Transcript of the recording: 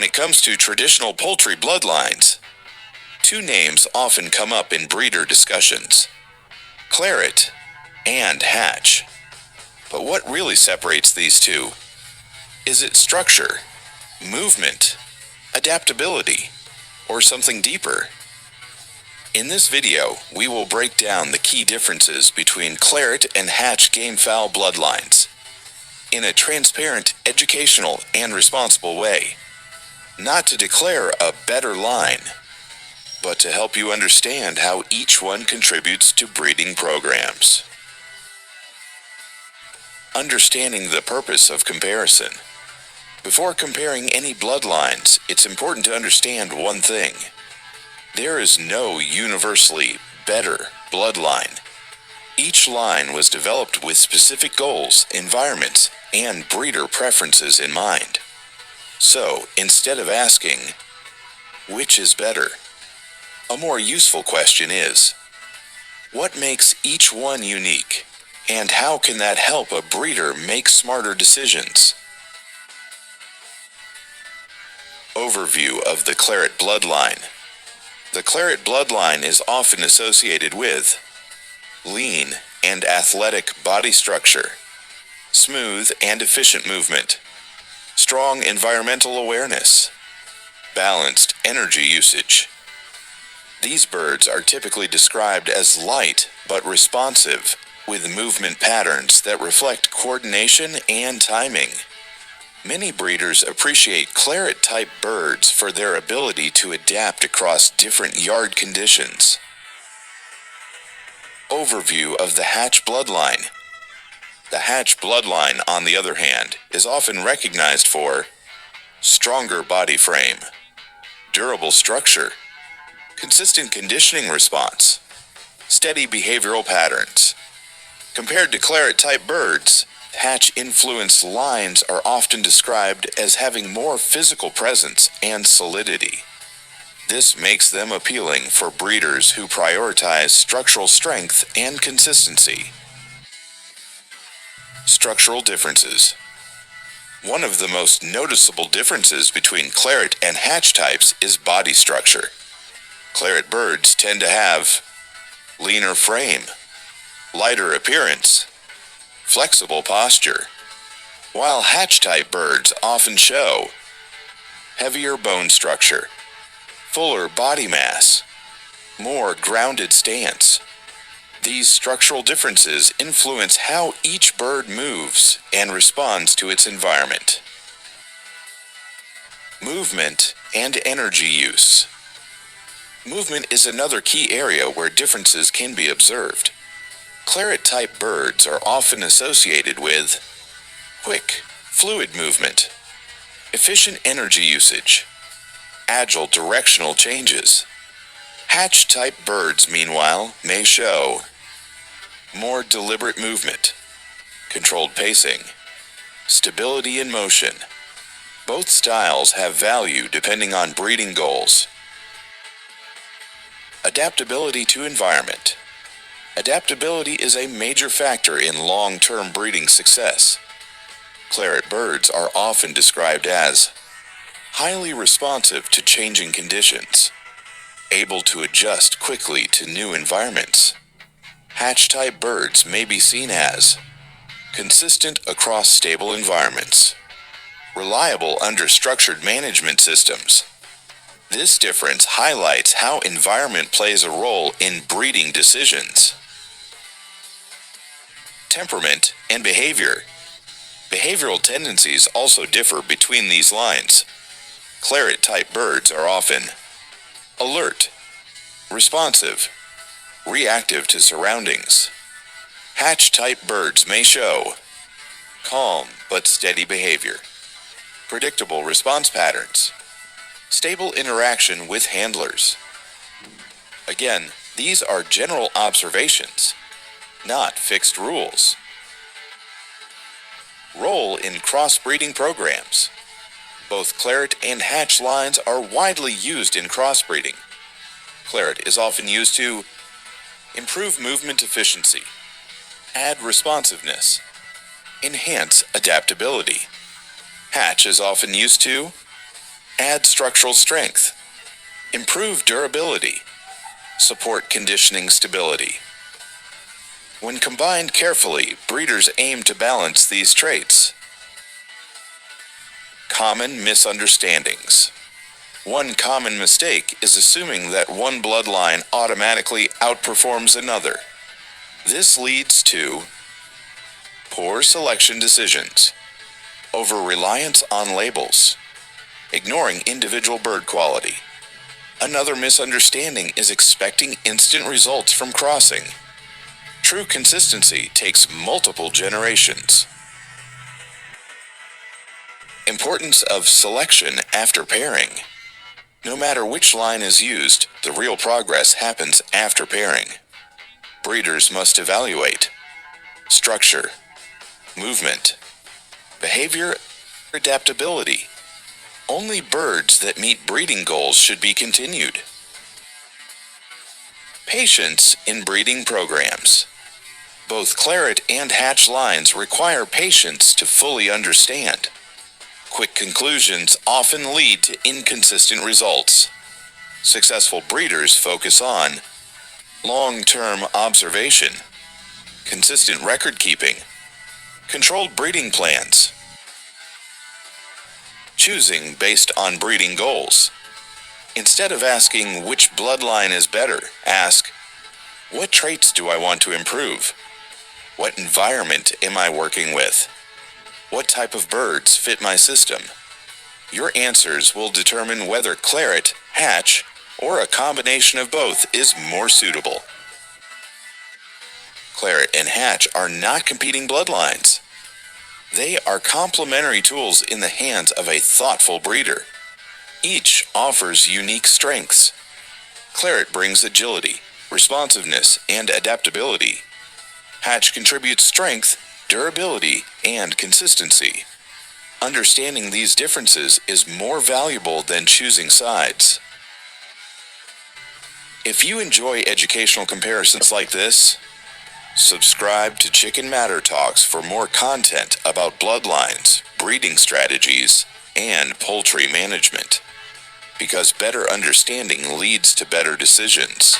When it comes to traditional poultry bloodlines, two names often come up in breeder discussions: Claret and Hatch. But what really separates these two? Is it structure, movement, adaptability, or something deeper? In this video, we will break down the key differences between Claret and Hatch gamefowl bloodlines in a transparent, educational, and responsible way. Not to declare a better line, but to help you understand how each one contributes to breeding programs. Understanding the purpose of comparison. Before comparing any bloodlines, it's important to understand one thing. There is no universally better bloodline. Each line was developed with specific goals, environments, and breeder preferences in mind. So, instead of asking, which is better, a more useful question is, what makes each one unique, and how can that help a breeder make smarter decisions? Overview of the Claret bloodline. The Claret bloodline is often associated with lean and athletic body structure, smooth and efficient movement, strong environmental awareness, balanced energy usage. These birds are typically described as light but responsive, with movement patterns that reflect coordination and timing. Many breeders appreciate Claret-type birds for their ability to adapt across different yard conditions. Overview of the Hatch bloodline. The Hatch bloodline, on the other hand, is often recognized for stronger body frame, durable structure, consistent conditioning response, steady behavioral patterns. Compared to Claret-type birds, Hatch-influenced lines are often described as having more physical presence and solidity. This makes them appealing for breeders who prioritize structural strength and consistency. Structural differences. One of the most noticeable differences between Claret and Hatch types is body structure. Claret birds tend to have leaner frame, lighter appearance, flexible posture, while Hatch-type birds often show heavier bone structure, fuller body mass, more grounded stance. These structural differences influence how each bird moves and responds to its environment. Movement and energy use. Movement is another key area where differences can be observed. Claret-type birds are often associated with quick, fluid movement, efficient energy usage, agile directional changes. Hatch-type birds, meanwhile, may show more deliberate movement, controlled pacing, stability in motion. Both styles have value depending on breeding goals. Adaptability to environment. Adaptability is a major factor in long-term breeding success. Claret birds are often described as highly responsive to changing conditions, able to adjust quickly to new environments. Hatch-type birds may be seen as consistent across stable environments, reliable under structured management systems. This difference highlights how environment plays a role in breeding decisions. Temperament and behavior. Behavioral tendencies also differ between these lines. Claret-type birds are often alert, responsive, reactive to surroundings. Hatch-type birds may show calm but steady behavior, predictable response patterns, stable interaction with handlers. Again, these are general observations, not fixed rules. Role in crossbreeding programs. Both Claret and Hatch lines are widely used in crossbreeding. Claret is often used to improve movement efficiency, add responsiveness, enhance adaptability. Hatch is often used to add structural strength, improve durability, support conditioning stability. When combined carefully, breeders aim to balance these traits. Common misunderstandings. One common mistake is assuming that one bloodline automatically outperforms another. This leads to poor selection decisions, over-reliance on labels, ignoring individual bird quality. Another misunderstanding is expecting instant results from crossing. True consistency takes multiple generations. Importance of selection after pairing. No matter which line is used, the real progress happens after pairing. Breeders must evaluate structure, movement, behavior, adaptability. Only birds that meet breeding goals should be continued. Patience in breeding programs. Both Claret and Hatch lines require patience to fully understand. Quick conclusions often lead to inconsistent results. Successful breeders focus on long-term observation, consistent record keeping, controlled breeding plans, choosing based on breeding goals. Instead of asking which bloodline is better, ask, what traits do I want to improve? What environment am I working with? What type of birds fit my system? Your answers will determine whether Claret, Hatch, or a combination of both is more suitable. Claret and Hatch are not competing bloodlines. They are complementary tools in the hands of a thoughtful breeder. Each offers unique strengths. Claret brings agility, responsiveness, and adaptability. Hatch contributes strength, durability, and consistency. Understanding these differences is more valuable than choosing sides. If you enjoy educational comparisons like this, subscribe to Chicken Matter Talks for more content about bloodlines, breeding strategies, and poultry management. Because better understanding leads to better decisions.